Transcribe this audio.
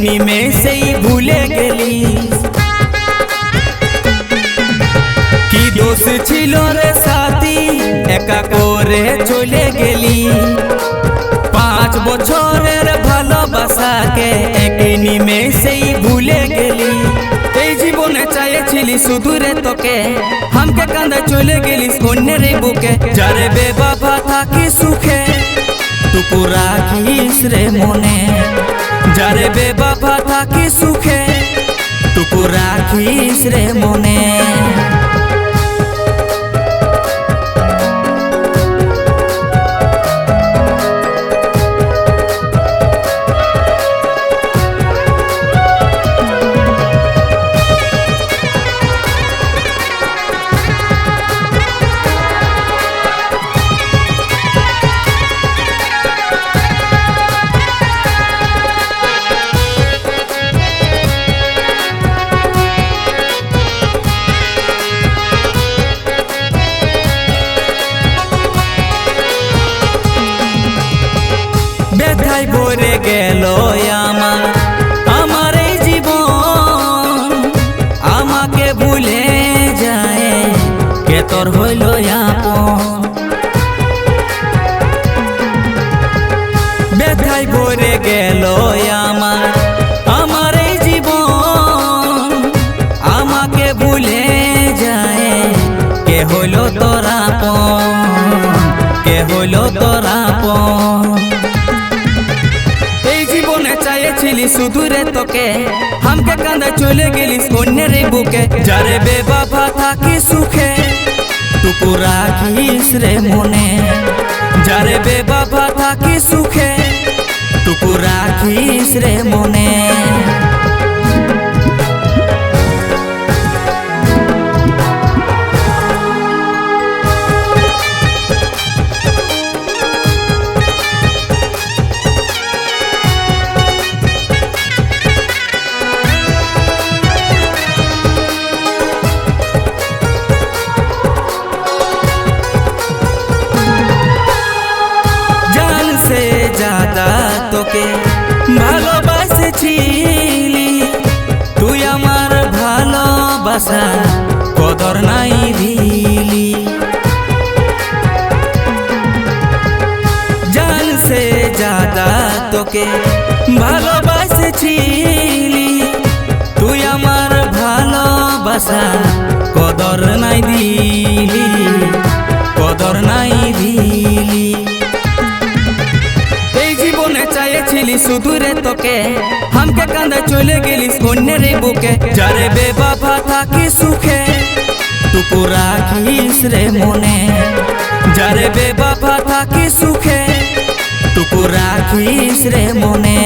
নিমেষেই ভুলে গেলি। কি দোষ ছিল রে সাথী, একা করে চলে গেলি। 5 বছরের ভালোবাসাকে এক নিমেষেই ভুলে গেলি। এই জীবনে চাইছিলি শুধু রে তোকে, আমাকে কাঁদে চলে গেলিস অন্যের বুকে। যারে বেবাবা থাকি সুখে টুকু রাখিস রে মনে, যারে বেবাবা থাকি সুখে টুকু রাখিস রে মনে। ব্যথায় ভরে গেল আমার এই জীবন, আমাকে ভুলে যায় কে তোর হইল আপন। ব্যথায় ভরে গেল আমার এই জীবন, আমাকে ভুলে যায় কে হইল তোর আপন, কে হইল তোর আপন। চাইছিলি শুধু রে তোকে, আমাকে কাঁদে চলে গেলিস অন্যের বুকে। যারে বেবাবা থাকি সুখে টুকু রাখিস রে মনে, যারে বেবাবা থাকি সুখে টুকু রাখিস রে মনে। ज्यादा তোকে ভালোবাসেছিলি, তুই আমার ভালোবাসা কদর নাই দিলি। জান সে ज्यादा তোকে ভালোবাসেছিলি, তুই আমার ভালোবাসা কদর নাই দিলি, কদর নাই দিলি। চাইছিলি শুধু রে তোকে, আমাকে কাঁদে চলে গেলিস অন্যের বুকে। যারে বেবাবা থাকি সুখে টুকু রাখিস রে মনে, যারে বেবাবা থাকি সুখে টুকু রাখিস রে মনে।